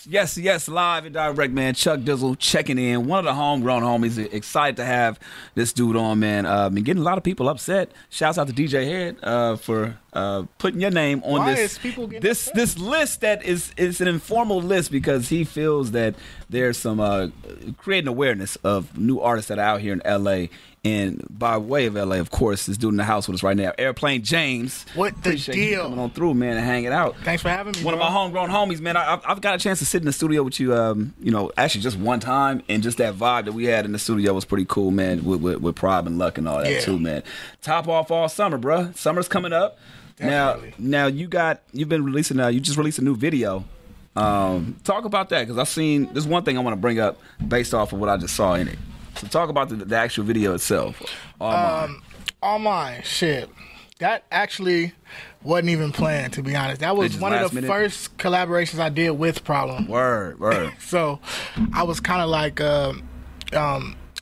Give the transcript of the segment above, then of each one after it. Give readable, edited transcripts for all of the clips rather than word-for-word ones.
Yes, live and direct, man. Chuck Dizzle checking in. One of the homegrown homies. Excited to have this dude on, man. Been getting a lot of people upset. Shouts out to DJ Head for putting your name on this list that is an informal list because he feels that there's some creating awareness of new artists that are out here in LA. And by way of LA, of course, this dude in the house with us right now, Airplane James. What the Appreciate deal? You coming on through, man, and hanging out. Thanks for having me. One of my homegrown homies, man. I've got a chance to sit in the studio with you, actually just one time, and just that vibe that we had in the studio was pretty cool, man. With Prob and Luck and all that too, man. Top off all summer, bruh. Summer's coming up. Definitely. Now you just released a new video. Talk about that because I've seen. There's one thing I want to bring up based off of what I just saw in it. So talk about the actual video itself. All mine. Shit. That actually wasn't even planned, to be honest. That was one of the first collaborations I did with Problem. Word. So I was kind of like,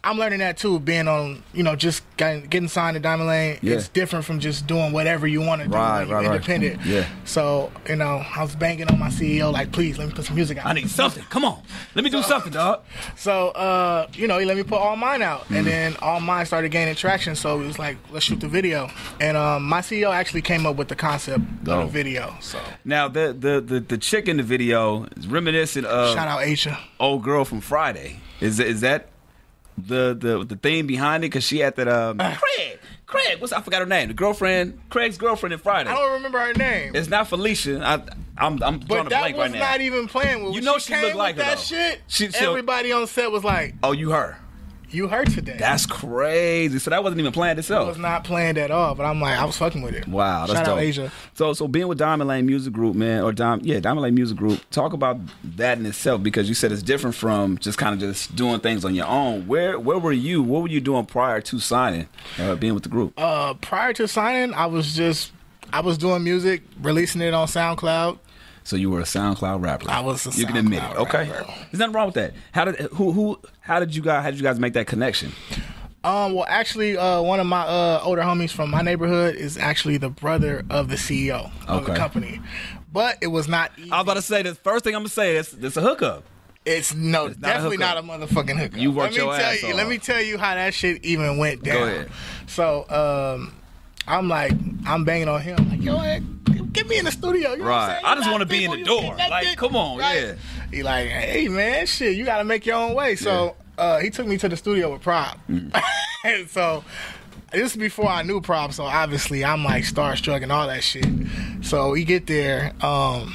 I'm learning that too, being on, just getting signed to Diamond Lane. Yeah. It's different from just doing whatever you want to do when you're independent. Yeah. So, I was banging on my CEO, like, please, let me put some music out. I need something. Come on. Let me do something, dog. So, he let me put All Mine out. And then All Mine started gaining traction. So it was like, let's shoot the video. And my CEO actually came up with the concept of the video. So now, the chick in the video is reminiscent of... Shout out Aisha. Old girl from Friday. Is that... The theme behind it, because she had that Craig, I forgot her name. Craig's girlfriend in Friday. I don't remember her name. It's not Felicia. I'm drawing a blank right now. But that was not even playing with. She looked like her, that though. Shit. Everybody on set was like, "Oh, you her." You heard today. That's crazy. So that wasn't even planned itself. It was not planned at all, but I'm like, I was fucking with it. Wow, that's Shout dope. out Asia. So being with Diamond Lane Music Group, man, Diamond Lane Music Group, talk about that in itself, because you said it's different from just kind of just doing things on your own. Where were you? What were you doing prior to signing, being with the group? Prior to signing, I was doing music, releasing it on SoundCloud. So you were a SoundCloud rapper. I was a SoundCloud You can admit it. Okay. rapper. There's nothing wrong with that. How did you guys make that connection? Well, actually, one of my older homies from my neighborhood is actually the brother of the CEO of the company. But it was not easy. I was about to say, the first thing I'm going to say is it's a hookup. It's definitely not a motherfucking hookup. You worked your ass off. Let me tell you how that shit even went down. Go ahead. So, I'm banging on him. Like, yo, get me in the studio. You know what I'm saying? I just want to be in the door. Like, come on, right? He like, hey, man, shit, you got to make your own way. So he took me to the studio with Prob. And so this is before I knew Prob, so obviously I'm like starstruck and all that shit. So we get there. I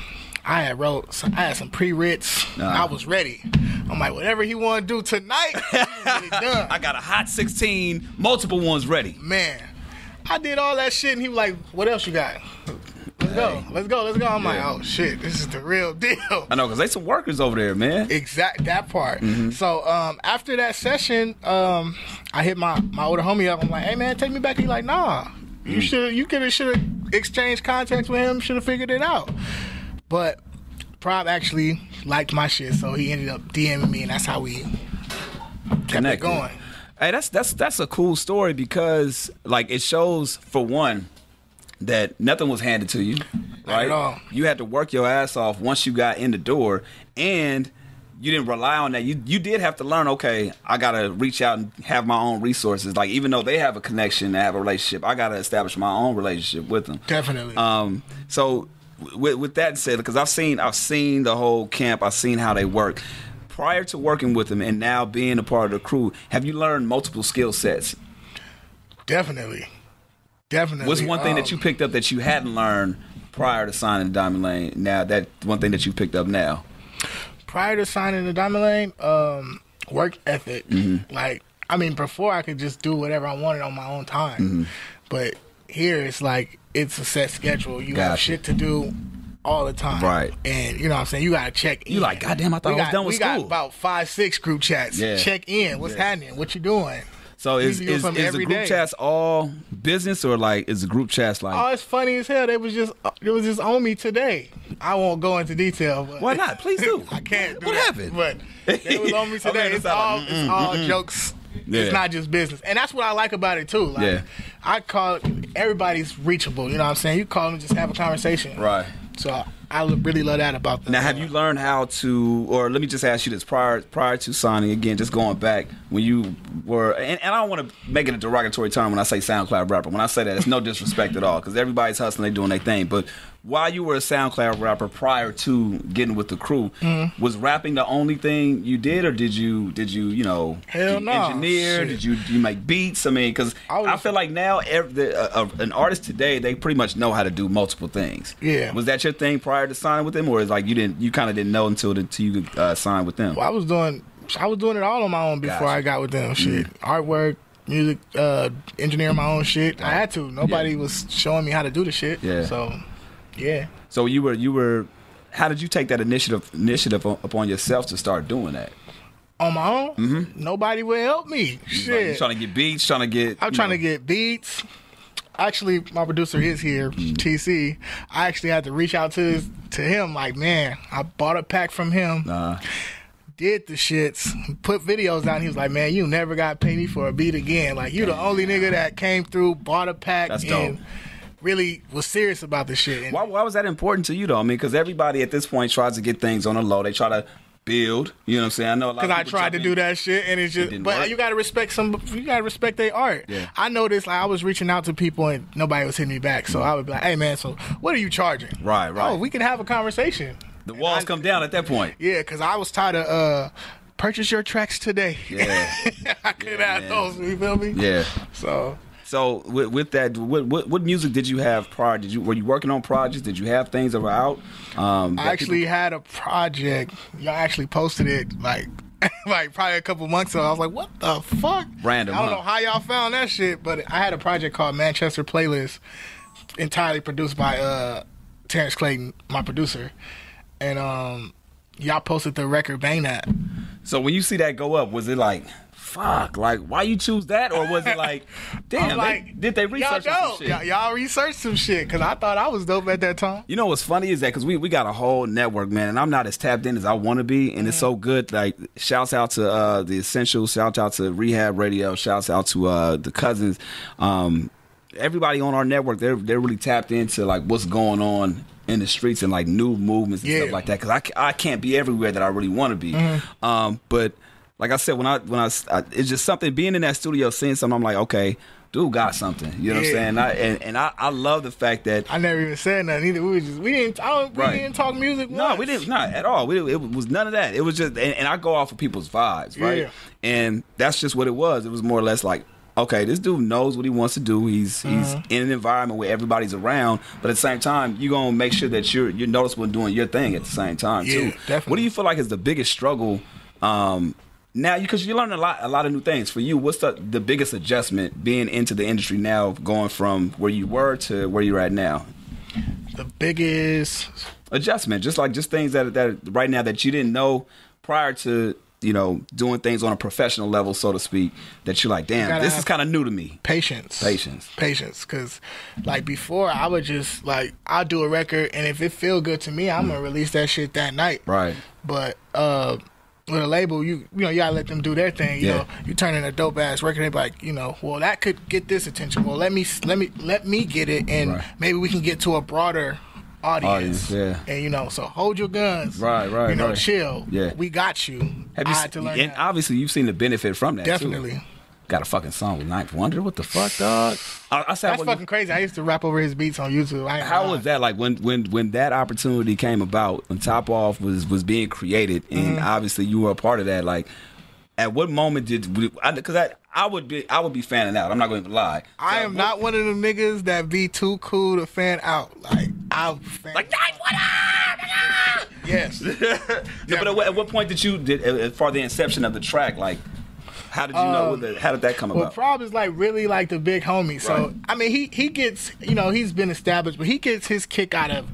had some pre-writs. I was ready. I'm like, whatever he want to do tonight, he's done. I got a hot 16, multiple ones ready. Man, I did all that shit, and he was like, what else you got? Let's go. I'm like, oh shit, this is the real deal. I know, because they some workers over there, man. That part. Mm-hmm. So after that session, I hit my older homie up. I'm like, hey man, take me back. He like, nah, you should have exchanged contacts with him. Should have figured it out. But Prob actually liked my shit, so he ended up DMing me, and that's how we kept it going. Hey, that's a cool story, because like it shows, for one, that nothing was handed to you, right? Not at all. You had to work your ass off once you got in the door, and you didn't rely on that. You did have to learn, okay, I got to reach out and have my own resources. Like, even though they have a connection, they have a relationship, I got to establish my own relationship with them. Definitely. So with that said, because I've seen the whole camp, I've seen how they work. Prior to working with them and now being a part of the crew, have you learned multiple skill sets? Definitely. What's one thing that you picked up that you hadn't learned prior to signing Diamond Lane? Now, that one thing that you picked up now. Prior to signing the Diamond Lane, work ethic. Mm-hmm. Before I could just do whatever I wanted on my own time. Mm-hmm. But here it's like, it's a set schedule. You have shit to do all the time. Right. And you know what I'm saying? You got to check in. You like, goddamn, I thought I was done with school. We got about 5-6 group chats. Yeah. Check in. What's happening? What you doing? So is the group chats all business, or like is the group chats like? Oh, it's funny as hell. It was just on me today. I won't go into detail. But why not? Please do. I can't. What happened? But it was on me today. It's all jokes. Yeah. It's not just business, and that's what I like about it too. Like, I call everybody's reachable. You know what I'm saying? You call them, just have a conversation. Right. So I really love that about them. Now, have you learned how to, or let me just ask you this, prior to signing, again, just going back, when you were, and I don't want to make it a derogatory term when I say SoundCloud rapper. When I say that, it's no disrespect at all, because everybody's hustling, they doing their thing. But while you were a SoundCloud rapper prior to getting with the crew, was rapping the only thing you did, or did you Hell no. engineer? Shit. Did you make beats? I mean, because I feel like now an artist today, they pretty much know how to do multiple things. Yeah. Was that your thing prior to signing with them, or is like you kind of didn't know until you signed with them? Well, I was doing it all on my own before I got with them. Shit, artwork, music, engineering my own shit. I had to. Nobody was showing me how to do the shit. Yeah. So, yeah. So you were. How did you take that initiative upon yourself to start doing that? On my own? Mm-hmm. Nobody would help me. Shit. You trying to get beats? I'm trying to get beats. Actually, my producer is here, TC. I actually had to reach out to him. Like, man, I bought a pack from him. Did the shits, put videos down. He was like, man, you never got to pay me for a beat again. Like, you the only nigga that came through, bought a pack, That's dope. Really was serious about the shit. And why was that important to you, though? I mean, because everybody at this point tries to get things on the low. They try to build. You know what I'm saying? I know a lot. Because I tried to do that shit, and it's just. But you gotta respect You gotta respect their art. Yeah. I noticed. Like, I was reaching out to people, and nobody was hitting me back. So I would be like, "Hey, man, so what are you charging?" Right. Oh, we can have a conversation. The walls come down at that point. Yeah, because I was tired of purchase your tracks today. Yeah. I could have those. You feel me? Yeah. So with that, what music did you have prior? Were you working on projects? Did you have things that were out? I actually had a project. Y'all actually posted it like probably a couple months ago. I was like, what the fuck? Random. I don't know how y'all found that shit, but I had a project called Manchester Playlist, entirely produced by Terrence Clayton, my producer, and y'all posted the record Bang That. So when you see that go up, was it like, fuck, like, why you choose that? Or was it like, damn, did they research some shit? Y'all researched some shit, because I thought I was dope at that time. You know what's funny is that, because we got a whole network, man, and I'm not as tapped in as I want to be, and it's so good. Like, shouts out to The Essentials, shouts out to Rehab Radio, shouts out to the Cousins. Everybody on our network, they're really tapped into, like, what's going on in the streets and, like, new movements and stuff like that, because I can't be everywhere that I really want to be. But like I said, when I it's just something, being in that studio, seeing something, I'm like, okay, dude got something. You know what I'm saying? I love the fact that I never even said nothing either. We didn't talk music. No, we didn't, not at all. It was none of that. It was just, and I go off of people's vibes, right? Yeah. And that's just what it was. It was more or less like, okay, this dude knows what he wants to do. He's in an environment where everybody's around, but at the same time, you're gonna make sure that you're noticeable and doing your thing at the same time too. Definitely. What do you feel like is the biggest struggle? Now, because you learn a lot of new things. For you, what's the biggest adjustment being into the industry now, going from where you were to where you're at now? The biggest adjustment, just things that right now that you didn't know prior to, doing things on a professional level, so to speak, that you're like, damn, this is kind of new to me. Patience. Because, like, before, I would just, like, I'll do a record, and if it feel good to me, I'm going to release that shit that night. Right. But, with a label, you gotta let them do their thing. You know, you turn in a dope ass record, they be like, well, that could get this attention. Well, let me get it, and maybe we can get to a broader audience. And so hold your guns. Right. Chill. Yeah, we got you. I had to learn and that. Obviously, you've seen the benefit from that. Definitely. Too. Got a fucking song with Ninth Wonder. What the fuck, dog? That's fucking crazy. I used to rap over his beats on YouTube. How was that? Like when that opportunity came about, when Top Off was being created, and obviously you were a part of that. Like, at what moment because I would be fanning out. I'm not going to lie. I am not one of them niggas that be too cool to fan out. Like, I'll fan like Ninth Wonder. Yes. But at what point did for the inception of the track, like? How did you know? How did that come about? Well, Prob is like really like the big homie. So I mean, he gets he's been established, but he gets his kick out of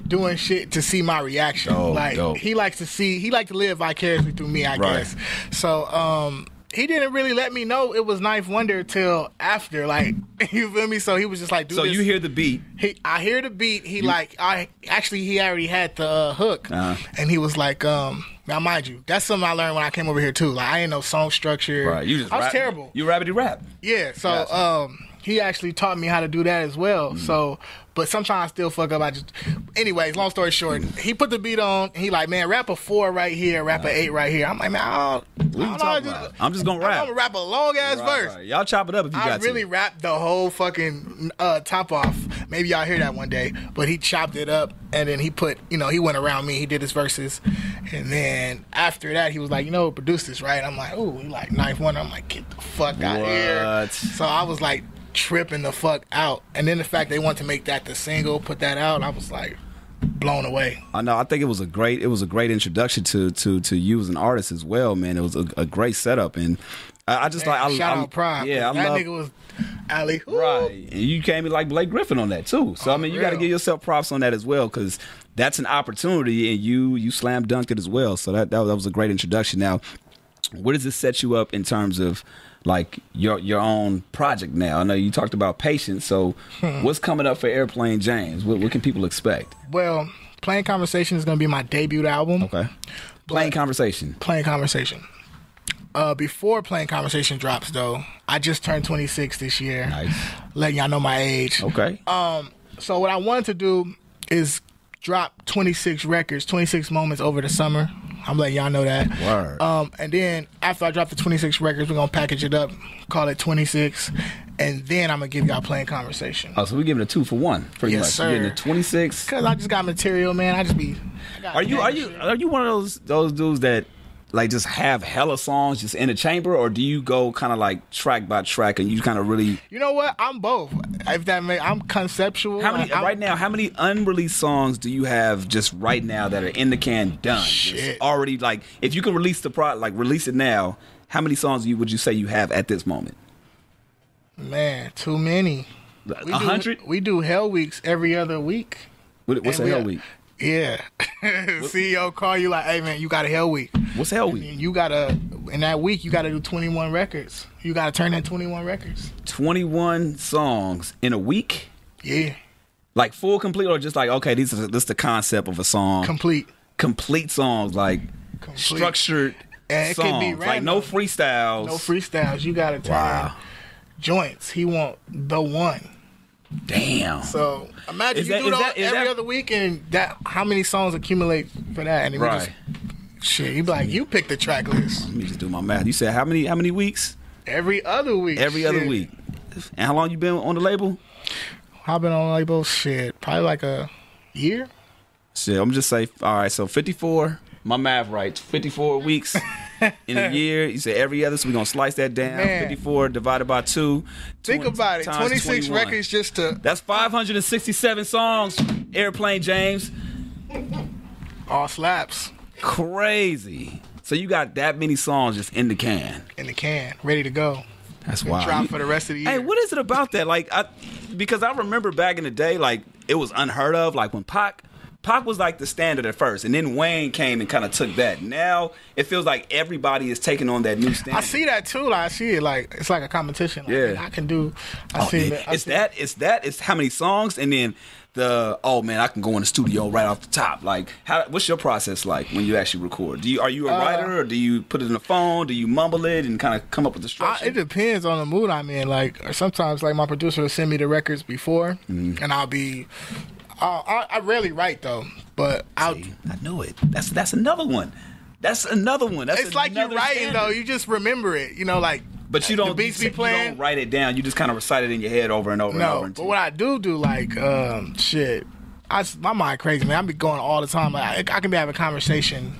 doing shit to see my reaction. He likes to live vicariously through me, I guess. So he didn't really let me know it was Ninth Wonder till after, like, you feel me? So he was just like, so this. You hear the beat. I hear the beat. He already had the hook, and he was like, now, mind you, that's something I learned when I came over here, too. Like, I ain't no song structure. Right. I was terrible. You rabbity rap. Yeah. So, he actually taught me how to do that as well. So, But sometimes I still fuck up. Anyways, long story short, he put the beat on. And he like, man, rap a 4 right here, rap a 8 right here. I'm like, man, I'm just gonna rap. I'm gonna rap a long ass verse. Right. Y'all chop it up if you got to. I really rapped the whole fucking top off. Maybe y'all hear that one day. But he chopped it up, and then he put, he went around me. He did his verses, and then after that, he was like, produce this, right? I'm like, ooh, he like Ninth Wonder. I'm like, get the fuck out here. So I was like tripping the fuck out, and then the fact they want to make that the single, put that out, I was like blown away. I know. I think it was a great introduction to you as an artist as well, man. It was a great setup, and I just shout out Prime. Yeah, that nigga was alley. Right, and you came in like Blake Griffin on that too. So I mean, you got to give yourself props on that as well, because that's an opportunity, and you slam dunked it as well. So that was a great introduction. Now, where does this set you up in terms of like your own project now? I know you talked about Patience, so what's coming up for Airplane James? What can people expect? Well, Plain Conversation is going to be my debut album. Okay. Plain Conversation. Before Plain Conversation drops, though, I just turned 26 this year. Nice. Letting y'all know my age. Okay. So what I wanted to do is drop 26 records, 26 moments over the summer. I'm letting y'all know that. Word. And then after I drop the 26 records, we're going to package it up, call it 26, and then I'm going to give y'all Plain Conversation. Oh, so we're giving a 2 for 1, pretty much. Sir. You're getting a 26. Because I just got material, man. Are you one of those dudes that like just have hella songs just in the chamber, or do you go kind of like track by track and you kind of really? You know what? I'm both. I'm conceptual. How many unreleased songs do you have just right now that are in the can done? Shit. Already, like if you can release the release it now, how many songs would you say you have at this moment? Man, too many. 100? We do Hell Weeks every other week. What's a Hell Week? Yeah. CEO call you like, hey man, you got a Hell Week. What's Hell Week? You in that week, you gotta do 21 records. You gotta turn in 21 records. 21 songs in a week? Yeah. Like full complete, or just like, okay, this is the concept of a song? Complete songs, like structured and it songs. Can be random. Like no freestyles. You gotta turn in joints. He want the one. Damn. So imagine you do that every other week, and how many songs accumulate for that? And right. You be like, you pick the track list. Let me just do my math. You said how many weeks? Every other week. Other week. And how long you been on the label? I've been on the label, probably like a year. Shit, I'm just say, all right, so 54. My math right. 54 weeks in a year. You said every other, so we're going to slice that down. Man. 54 divided by 2. Think about it. 26 21. Records just to... That's 567 songs, Airplane James. All slaps. Crazy. So you got that many songs just in the can. Ready to go. That's wild. Drop for the rest of the year. Hey, what is it about that? Like, because I remember back in the day, like, it was unheard of. Like, when Pac was like the standard at first, and then Wayne came and kind of took that. Now it feels like everybody is taking on that new standard. I see that too. Like, I see it like it's like a competition. Like, yeah, I can do. It's how many songs, and then I can go in the studio right off the top. Like, what's your process like when you actually record? Are you a writer, or do you put it in the phone? Do you mumble it and kind of come up with the structure? It depends on the mood I'm in. Like, or sometimes like my producer will send me the records before, and I'll be. I rarely write though, but I knew it. That's another one. It's like you're writing standard. Though. You just remember it, like. But you don't. The beats be playing. You don't write it down. You just kind of recite it in your head over and over and over. No, but what I do like my mind crazy, man. I be going all the time. Like I can be having a conversation,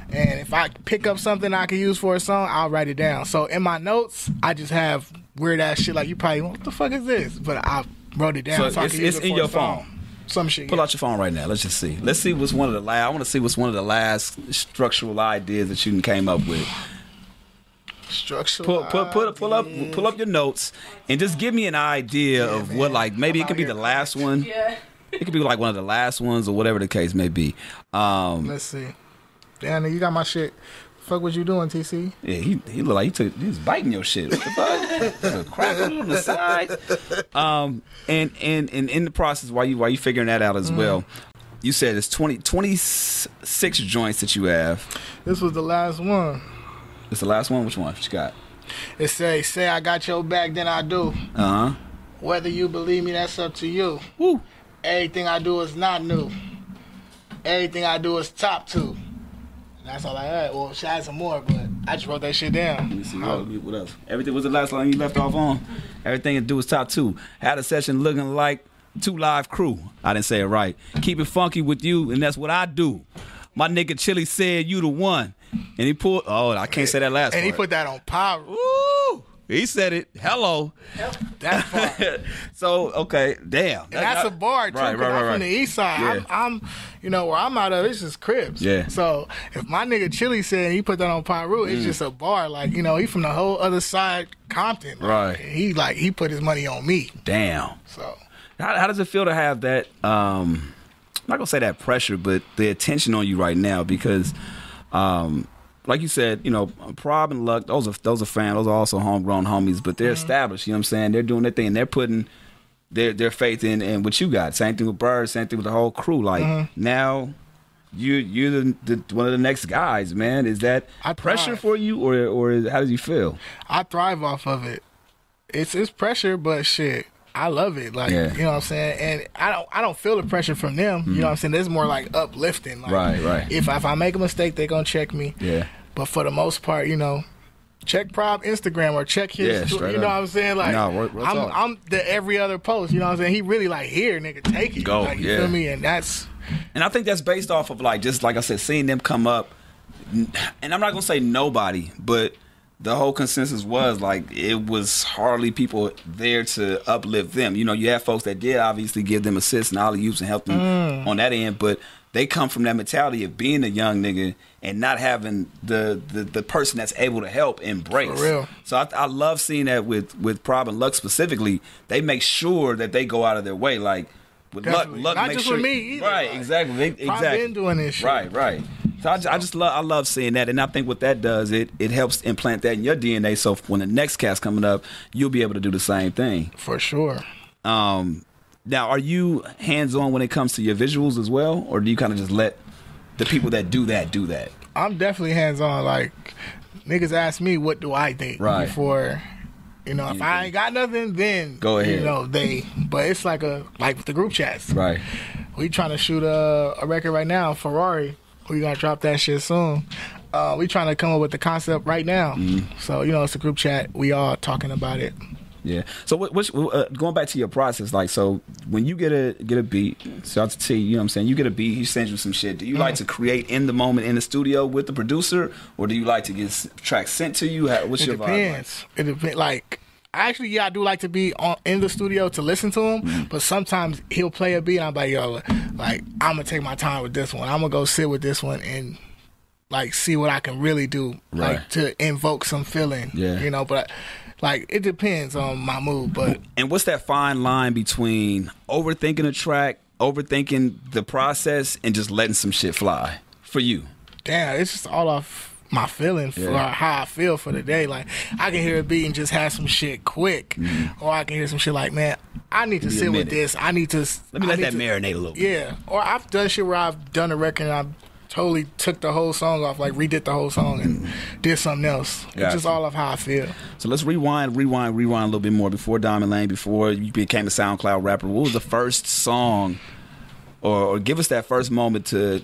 and if I pick up something I can use for a song, I'll write it down. So in my notes, I just have weird ass shit. Like you probably, what the fuck is this? But I wrote it down, so I can use it for in your phone. Some shit. Pull out your phone right now. Let's just see. Let's see what's one of the last. I want to see what's one of the last structural ideas that you came up with. Structural. Pull up your notes and just give me an idea of man. What, like, maybe it could be the last one. Yeah. It could be like one of the last ones or whatever the case may be. Let's see. Damn, you got my shit. Fuck, what you doing, TC? Yeah, he looked like he was biting your shit. What the fuck? There's a crack on the side. And in the process, while you figuring that out as well, you said it's 26 joints that you have. This was the last one. It's the last one? Which one? What you got? It say I got your back, then I do. Uh-huh. Whether you believe me, that's up to you. Woo. Everything I do is not new. Everything I do is top 2. And that's all I had. Well, she had some more, but I just wrote that shit down. Let me see what else. Everything was the last line you left off on. Everything to do is top 2. Had a session looking like 2 Live Crew. I didn't say it right. Keep it funky with you, and that's what I do. My nigga Chili said you the one. And he pulled, I can't say that last part. And he put that on power. Woo! He said it. Hello. That's far. So, okay, damn. And that's a bar, too, because I'm from the east side. Yeah. I'm where I'm out of, it's just Cribs. Yeah. So, if my nigga Chili said he put that on Pyru, it's just a bar. Like, he from the whole other side, Compton. Right. He put his money on me. Damn. So. How does it feel to have that, I'm not going to say that pressure, but the attention on you right now? Because, like you said, Prob and Luck, those are fans. Those are also homegrown homies, but they're established. You know what I'm saying? They're doing their thing. And they're putting their faith in what you got. Same thing with Bird. Same thing with the whole crew. Like now, you're one of the next guys, man. Is that pressure for you, or how does you feel? I thrive off of it. It's pressure, but shit, I love it. Like, you know what I'm saying? And I don't feel the pressure from them. You know what I'm saying? It's more like uplifting. Like, right. If I make a mistake, they're going to check me. Yeah. But for the most part, check Prob Instagram or check his, you know what I'm saying? Like, I'm the every other post, you know what I'm saying? He really like, here, nigga, take it. Go, like, you feel me? And I think that's based off of just like I said, seeing them come up. And I'm not going to say nobody, but the whole consensus was like it was hardly people there to uplift them. You have folks that did obviously give them assists and alley-oops and help them on that end, but they come from that mentality of being a young nigga and not having the person that's able to help embrace. For real. So I love seeing that with Prob and Luck specifically. They make sure that they go out of their way. Like with Luck not make just sure, with me either. Right, like, exactly. Prob been doing this shit. Right. So I love seeing that, and I think what that does, it helps implant that in your DNA. So when the next cast coming up, you'll be able to do the same thing. For sure. Now, are you hands-on when it comes to your visuals as well, or do you kind of just let the people that do that? I'm definitely hands-on. Like, niggas ask me, what do I think? Right. Before, if I ain't got nothing, then go ahead. But it's like with the group chats. Right. We trying to shoot a record right now, Ferrari. We gonna drop that shit soon. We trying to come up with the concept right now. So it's a group chat. We all talking about it. Yeah. So going back to your process, like, so when you get a beat, shout out to T, you know what I'm saying? You get a beat, he sends you some shit. Do you like to create in the moment in the studio with the producer, or do you like to get tracks sent to you? What's your vibe? It depends. Like, actually, I do like to be in the studio to listen to him, but sometimes he'll play a beat and I'm like, yo, like, I'm going to take my time with this one. I'm going to go sit with this one and, like, see what I can really do, like, to invoke some feeling, but, like, it depends on my mood. But and what's that fine line between overthinking a track, overthinking the process, and just letting some shit fly for you? Damn, it's just all off my feeling for how I feel for the day. Like, I can hear a beat and just have some shit quick, or I can hear some shit like, man, I need to sit with this. I need to let that marinate a little bit. Yeah, or I've done shit where I've done a record and I've totally took the whole song off, like redid the whole song and did something else. It's just all of how I feel. So let's rewind a little bit more. Before Diamond Lane, before you became a SoundCloud rapper, what was the first song, or give us that first moment to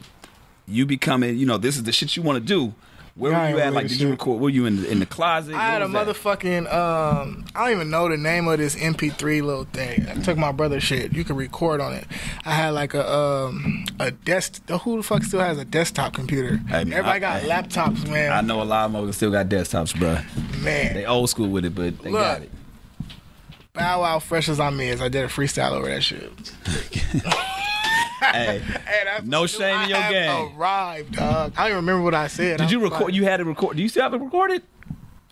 you becoming, this is the shit you want to do? Where were you at? Like, did you record? Were you in the closet? I had a motherfucking, I don't even know the name of this MP3 little thing. I took my brother's shit. You can record on it. I had like a desk. Who the fuck still has a desktop computer? Hey, man, everybody got laptops, man. I know a lot of motherfuckers still got desktops, bro. Man. They old school with it, but they got it. Bow Wow, fresh as I'm is. I did a freestyle over that shit. Hey, no shame in your game. Arrived, dog. I don't even remember what I said. Did you record? You had it recorded. Do you still have it recorded?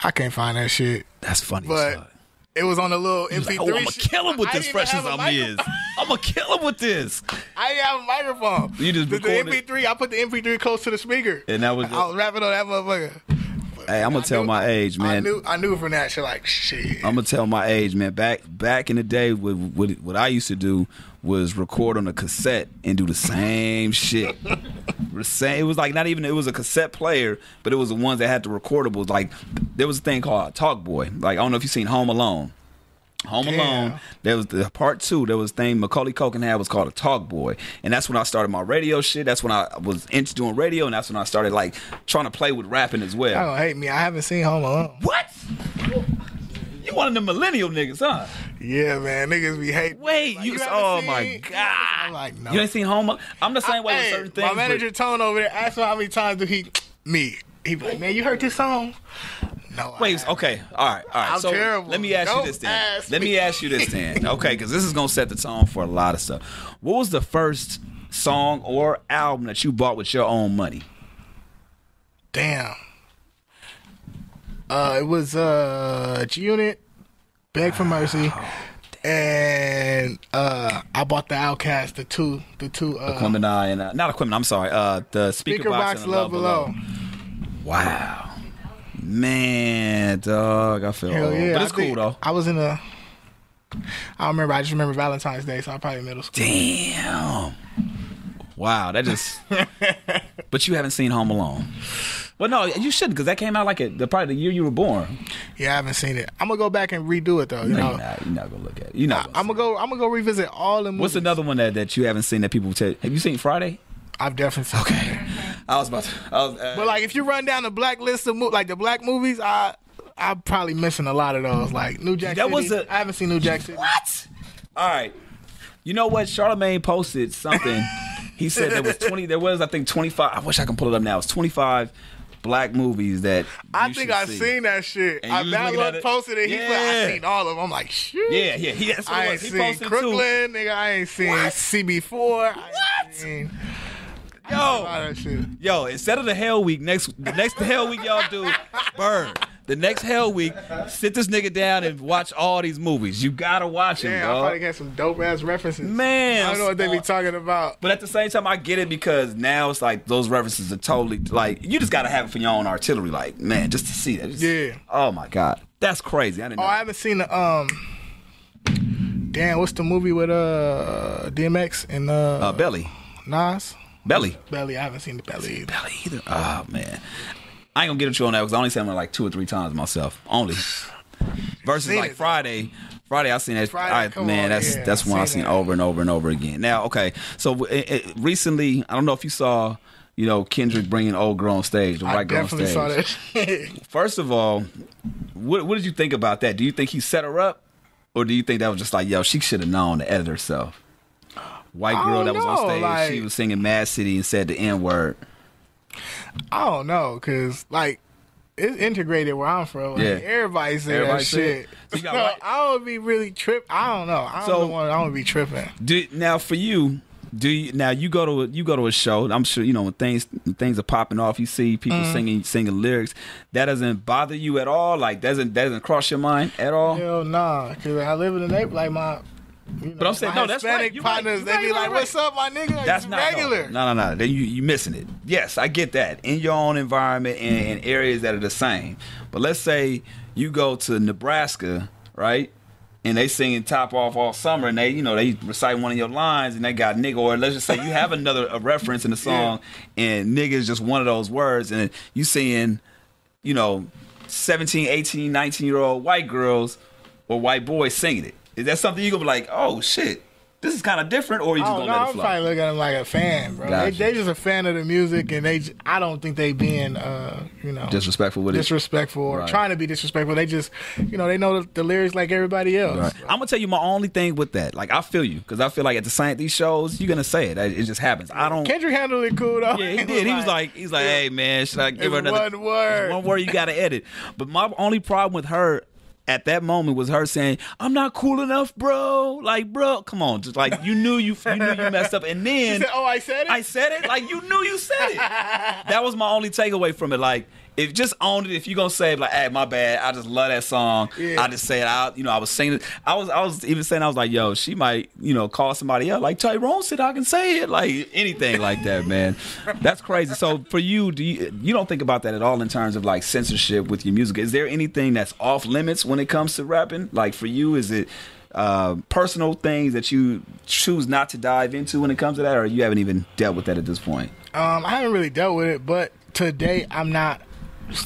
I can't find that shit. That's funny. But it was on the little MP3. I'm gonna kill him with this fresh as I'm is. I'm gonna kill him with this. I didn't have a microphone. You just recorded the MP3. I put the MP3 close to the speaker, and that was. I was rapping on that motherfucker. Hey, I'm gonna tell my age, man. I knew from that shit. Like, shit. I'm gonna tell my age, man. Back in the day, what I used to do was record on a cassette and do the same shit. It was like it was a cassette player, but it was the ones that had the recordables. Like, there was a thing called Talk Boy. Like, I don't know if you've seen Home Alone. Home Alone. There was the part 2. There was thing Macaulay Culkin had was called a Talk Boy, and that's when I started my radio shit. That's when I was into doing radio, and that's when I started like trying to play with rapping as well. Y'all gonna hate me. I haven't seen Home Alone. What? You one of them millennial niggas, huh? Yeah, man. Niggas be hating. Wait, like, you? Oh my god! I'm like, no. You ain't seen Home Alone? I'm the same way with certain things. My manager Tone over there asked me how many times do he me. He be like, man, you heard this song? No. Wait, okay, all right. I'm so terrible. let me ask you this then. Let me ask you this then, okay? Because this is gonna set the tone for a lot of stuff. What was the first song or album that you bought with your own money? Damn. It was G-Unit, Beg for Mercy, and I bought the Outkast, the two. Aquemini and not Aquemini. I'm sorry. The Speaker Box and Love Below. Wow. Man, dog, I feel old. Yeah, but it's cool though. I was in a. I don't remember. I just remember Valentine's Day, so I probably middle school. Damn. Wow, that just. But you haven't seen Home Alone. Well, no, you shouldn't, because that came out like probably the year you were born. Yeah, I haven't seen it. I'm gonna go back and redo it though. You're not gonna look at it. You're not. I'm gonna go revisit all the movies. What's another one that you haven't seen that people tell? Have you seen Friday? I've definitely seen. Okay. I was about to. But like, if you run down the black list of like the black movies, I'm probably missing a lot of those. Like New Jack City. I haven't seen New Jack City. What? All right. You know what? Charlamagne posted something. He said there was 20. There was, I think, 25. I wish I can pull it up now. It's 25 black movies that I think I've seen that shit. I posted it. He's like, I seen all of them. I'm like, shoot. Yeah. I ain't seen Crooklyn, nigga. I ain't seen CB4. What? Yo, instead of the Hell Week, the next Hell Week y'all do, Bird. The next Hell Week, sit this nigga down and watch all these movies. You gotta watch them, dog. I probably got some dope ass references. Man, I don't know what they be talking about. But at the same time, I get it, because now it's like those references are totally like, you just gotta have it for your own artillery. Like, man, just to see that. Yeah. Oh my god, that's crazy. I didn't know. I haven't seen the Damn, what's the movie with DMX and Belly? Nas. Belly. I haven't seen the Belly either. Oh man, I ain't gonna get at you on that, because I only seen it like 2 or 3 times myself. Only. Versus like Friday. I seen that. That's one I seen over and over and over again. Now, okay, so recently, I don't know if you saw, Kendrick bringing Old Girl on stage, the white girl on stage. I definitely saw that. First of all, what did you think about that? Do you think he set her up, or do you think that was just like, yo, she should have known to edit herself? White girl that was on stage, like, she was singing Mad City and said the N-word. I don't know, because, like, it's integrated where I'm from. Like, everybody say that shit. So I would be really tripping. I don't know. I don't be tripping. Now, for you, you go to a show. I'm sure when things are popping off, you see people singing lyrics. That doesn't bother you at all. Like, doesn't cross your mind at all. Hell nah, because I live in the neighborhood. Like but I'm saying, no, that's right. Hispanic partners, they be like, "What's up, my nigga?" That's not regular. No. Then you missing it. Yes, I get that. In your own environment and in areas that are the same. But let's say you go to Nebraska, right? And they singing Top Off all summer, and they recite one of your lines, and they got nigga, or let's just say you have a reference in the song, and nigga is just one of those words, and you seeing, 17, 18, 19-year-old white girls or white boys singing it. Is that something you gonna be like, oh shit, this is kind of different, or you just gonna let it I'm flow? probably looking at them like a fan, bro. Gotcha. They just a fan of the music, and I don't think they being, disrespectful with disrespectful or right. trying to be disrespectful. They just, they know the lyrics like everybody else. Right. I'm gonna tell you my only thing with that. Like, I feel you, because I feel like at these shows, you're gonna say it. It just happens. I don't. Kendrick handled it cool though. Yeah, he did. He was like, hey man, should I give her another one word? One word you gotta edit. But my only problem with her at that moment was her saying, "I'm not cool enough, bro." Like, bro, come on, just like you knew you messed up, and then said, I said it. I said it. Like, you knew you said it. That was my only takeaway from it. Like, if just own it. If you're gonna say like, "Hey, my bad. I just love that song." Yeah. I just say it out. I was singing it. I was even saying, I was like, "Yo, she might, call somebody else." Like Tyrone said, I can say it. Like anything like that, man. That's crazy. So for you, you don't think about that at all in terms of like censorship with your music? Is there anything that's off limits when it comes to rapping? Like for you, is it personal things that you choose not to dive into when it comes to that, or you haven't even dealt with that at this point? I haven't really dealt with it, but today I'm not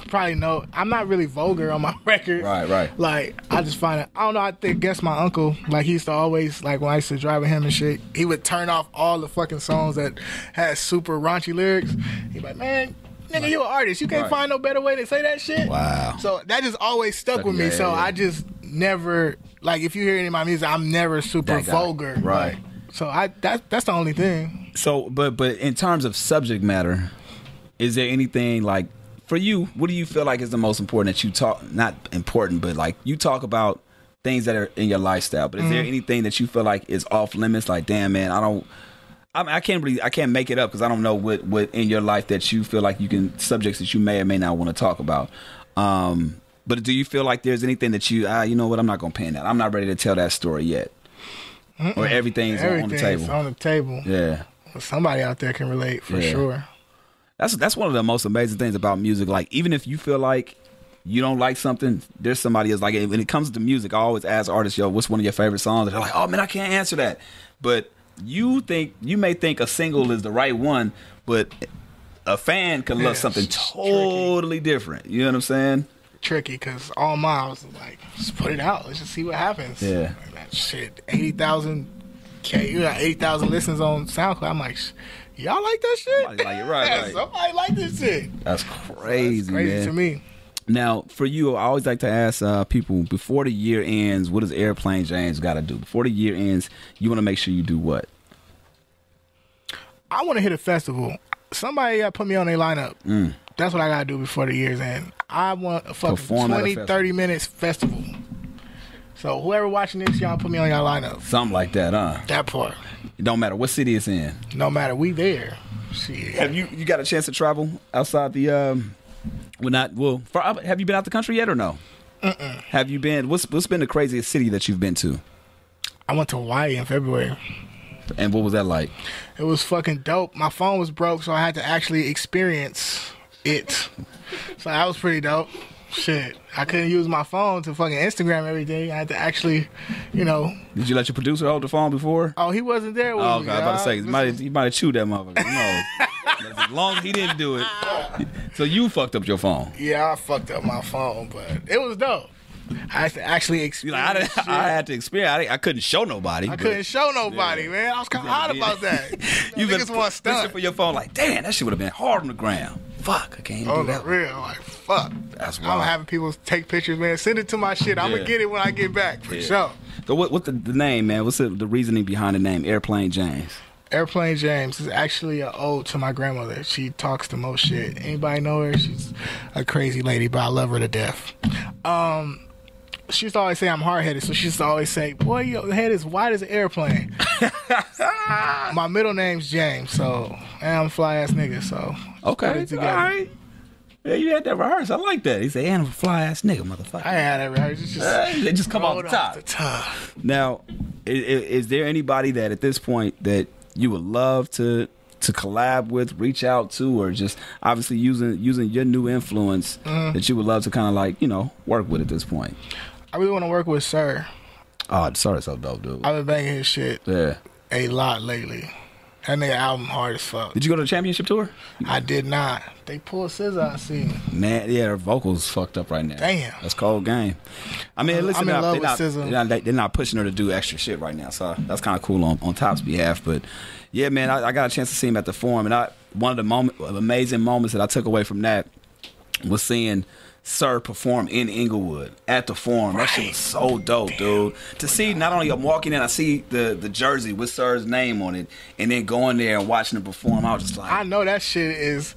probably know I'm not really vulgar on my record. Right. Like I just find it. I don't know. I guess my uncle, like he used to always, like when I used to drive with him and shit, he would turn off all the fucking songs that had super raunchy lyrics. He'd be like, man, nigga, you an artist. You can't find no better way to say that shit. Wow. So that just always stuck with me. So I just never, like, if you hear any of my music, I'm never super vulgar. Right. Like, so that's the only thing. So, but in terms of subject matter, is there anything like for you? What do you feel like is the most important that you talk? Not important, but like you talk about things that are in your lifestyle. But is there anything that you feel like is off limits? Like, damn, man, I can't make it up because I don't know what in your life that you feel like you can subjects that you may or may not want to talk about. But do you feel like there's anything that you know what, I'm not gonna pan that. I'm not ready to tell that story yet. Or everything's on the table. On the table. Yeah. Somebody out there can relate for sure. That's one of the most amazing things about music. Like, even if you feel like you don't like something, there's somebody else. Like, when it comes to music, I always ask artists, yo, what's one of your favorite songs? And they're like, oh man, I can't answer that. But you may think a single is the right one, but a fan can love something totally different. You know what I'm saying? Tricky, because all miles like, just put it out. Let's just see what happens. Yeah. That shit, 80,000 listens on SoundCloud. I'm like, y'all like that shit? Somebody like it, right. Somebody like this shit. That's crazy, That's crazy man. to me. Now, for you, I always like to ask people, before the year ends, what does Airplane James got to do? Before the year ends, you want to make sure you do what? I want to hit a festival. Somebody got to put me on their lineup. That's what I got to do before the year's end. I want a fucking 20-30 minutes festival. So whoever watching this, y'all put me on y'all lineup. Something like that, huh? That part. It don't matter what city it's in. No matter, we there. Shit. Have you got a chance to travel outside the have you been out the country yet or no? Have you been? What's been the craziest city that you've been to? I went to Hawaii in February. And what was that like? It was fucking dope. My phone was broke, so I had to actually experience it. So that was pretty dope. Shit, I couldn't use my phone to fucking Instagram every day. I had to actually, Did you let your producer hold the phone before? Oh, he wasn't there with me. I was about to say, he might have chewed that motherfucker. No. As long as he didn't do it. So you fucked up your phone. Yeah, I fucked up my phone, but it was dope. I had to actually experience I had to experience. I couldn't show nobody. Man. I was kind of hot about that. You've been stuck for your phone like, damn, that shit would have been hard on the ground. Fuck, I can't even do that. Real, like, fuck. That's wild. I'm having people take pictures, man. Send it to my shit. I'm going to get it when I get back, for sure. So what's the name, man? What's the reasoning behind the name, Airplane James? Airplane James is actually an ode to my grandmother. She talks the most shit. Anybody know her? She's a crazy lady, but I love her to death. She used to always say I'm hard-headed, so she used to always say, boy, your head is wide as an airplane. My middle name's James, so I'm a fly-ass nigga, so. Okay, all right. Yeah, you had that rehearsed. I like that. He said, I'm a fly-ass nigga, motherfucker. I ain't had that rehearsed. It's just, they just come off the top. Now, is there anybody that at this point that you would love to collab with, reach out to, or just obviously using your new influence that you would love to kind of like, work with at this point? I really want to work with Sir. Oh, Sir is so dope, dude. I've been banging his shit a lot lately. That nigga album hard as fuck. Did you go to the championship tour? I did not. They pulled SZA, I see. Man, yeah, their vocals fucked up right now. Damn. That's cold game. I mean, listen, I'm in love with SZA. They're not pushing her to do extra shit right now, so that's kind of cool on Top's behalf. But yeah, man, I got a chance to see him at the Forum, and one of the amazing moments that I took away from that was seeing Sir perform in Inglewood at the Forum. That shit was so dope, dude. To see, not only I'm walking in, I see the jersey with Sir's name on it, and then going there and watching him perform, I was just like, I know that shit is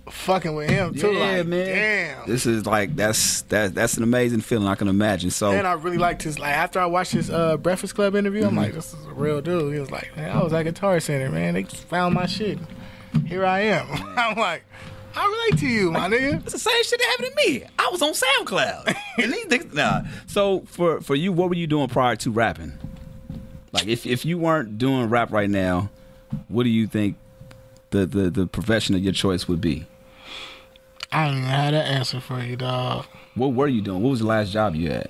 fucking with him too. Yeah, like, man. Damn. This is like that's an amazing feeling, I can imagine. So, and I really liked his, like, after I watched his Breakfast Club interview, I'm like, this is a real dude. He was like, man, I was at Guitar Center, man. They found my shit. Here I am. I'm like, I relate to you, my nigga. It's the same shit that happened to me. I was on SoundCloud. And these niggas, nah. So for you, what were you doing prior to rapping? Like, if you weren't doing rap right now, what do you think the profession of your choice would be? I don't even have that answer for you, dog. What were you doing? What was the last job you had?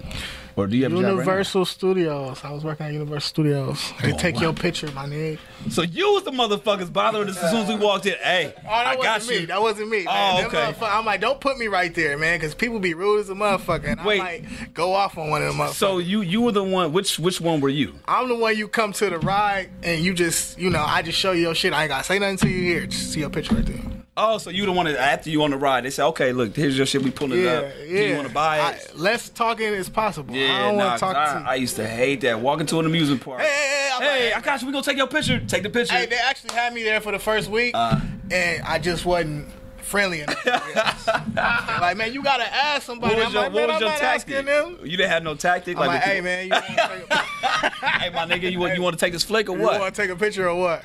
Or do you have a job right now? Universal Studios. I was working at Universal Studios. They take your picture, my nigga. So you was the motherfuckers bothering us as soon as we walked in. Hey, I got you. That wasn't me. Man. Oh, okay. I'm like, don't put me right there, man, because people be rude as a motherfucker, and I might go off on one of them motherfuckers. So you were the one. Which one were you? I'm the one you come to the ride, and you just, I just show you your shit. I ain't gotta say nothing to you here. Just see your picture right there. Oh, so you the one that after you on the ride, they say, okay, look, here's your shit. We pulling it up. Do you want to buy it? Less talking is possible. Yeah, I don't want to talk to you. I used to hate that. Walking to an amusement park. Hey, I got you. We gonna take your picture. Take the picture. Hey, they actually had me there for the first week, and I just wasn't friendly enough. Like, man, you gotta ask somebody. What was your tactic? Them. You didn't have no tactic. I'm like, hey, man, you want to take a hey, my nigga, you want to take this flick or what? You want to take a picture or what?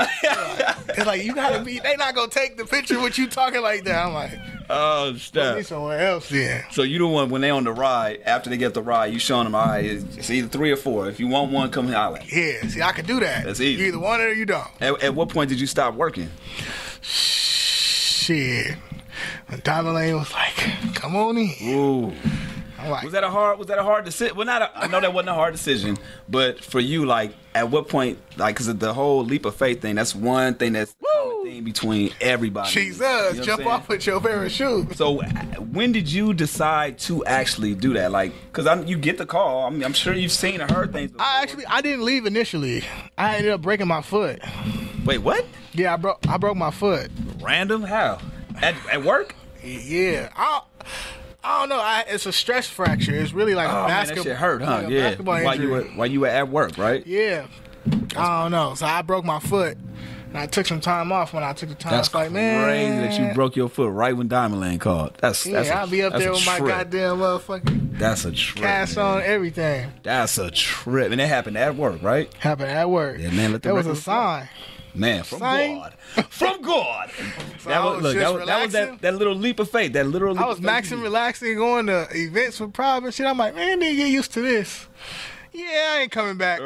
It's like, you gotta be. They not gonna take the picture with you talking like that. I'm like, oh, stop. Put me somewhere else then. So you the one when they on the ride. After they get the ride, you showing them, all right, it's either 3 or 4. If you want one, come holler. Yeah, see, I can do that. That's easy. You either want it or you don't. At what point did you stop working? Shit. When Diamond Lane was like, come on in. Ooh. Like, was that a hard decision? Well, I know that wasn't a hard decision, but for you, like, at what point, like, because of the whole leap of faith thing, that's one thing that's the common thing between everybody. Jesus, jump off with your favorite shoe. So, when did you decide to actually do that? Like, because you get the call. I mean, I'm sure you've seen or heard things before. I didn't leave initially. I ended up breaking my foot. Wait, what? Yeah, I broke my foot. Random? How? At work? Yeah. I don't know. It's a stress fracture. It's really like a basketball. Man, that shit hurt, huh? Like yeah. Basketball injury. While you were at work, right? Yeah. I don't know. So I broke my foot, and I took some time off. When I took the time, that's like, crazy man, that you broke your foot right when Diamond Lane called. I'll be up there with my goddamn motherfucking. That's a trip. Cast on everything. That's a trip, and it happened at work, right? Happened at work. Yeah, man. That was a sign. Man, from God. From God. So that was that little leap of faith. That little leap I was maxing, relaxing, going to events with Prob and shit. I'm like, man, nigga, get used to this. Yeah, I ain't coming back.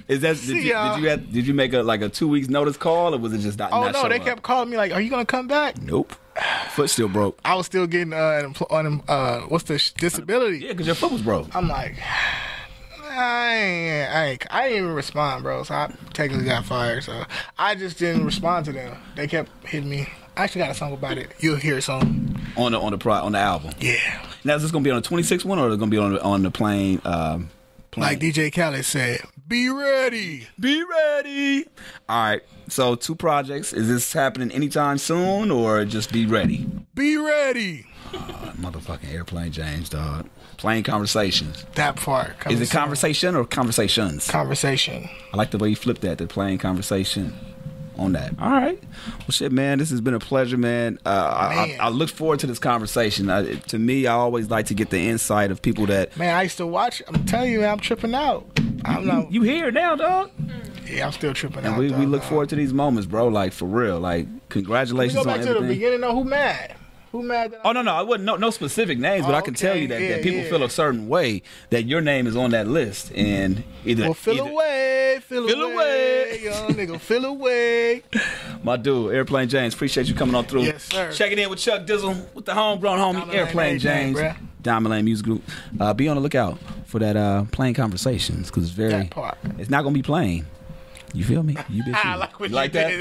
Is that did you make a 2 weeks notice call, or was it just not? Oh no, they kept calling me like, are you gonna come back? Nope. Foot still broke. I was still getting what's the disability? Yeah, because your foot was broke. I'm like, I didn't even respond, bro. So I technically got fired. So I just didn't respond to them. They kept hitting me. I actually got a song about it. You'll hear a song on the album. Yeah. Now is this gonna be on the 26th one, or is it gonna be on the plane? Like DJ Khaled said, be ready. Be ready. All right. So 2 projects. Is this happening anytime soon, or just be ready? Be ready. Motherfucking Airplane James, dog. Plane Conversations. That part. Is it conversation or conversations? Conversation. I like the way you flipped that, the plane conversation on that. All right. Well, shit, man, this has been a pleasure, man. I look forward to this conversation. To me, I always like to get the insight of people that... Man, I used to watch. I'm telling you, man, I'm tripping out. You here now, dog? Yeah, I'm still tripping out. We look forward to these moments, bro. Like, for real. Like, congratulations on everything. We go back to the beginning, though. Who mad? Who mad that no, I wouldn't no specific names, but I can tell you that people feel a certain way that your name is on that list, and feel away, young nigga, feel away. My dude, Airplane James, appreciate you coming on through. Yes, sir. Checking in with Chuck Dizzle with the homegrown homie Diamond Airplane James, Diamond Lane Music Group. Be on the lookout for that Plane Conversations, because it's not gonna be plain. You feel me? You I like what you like that. Did.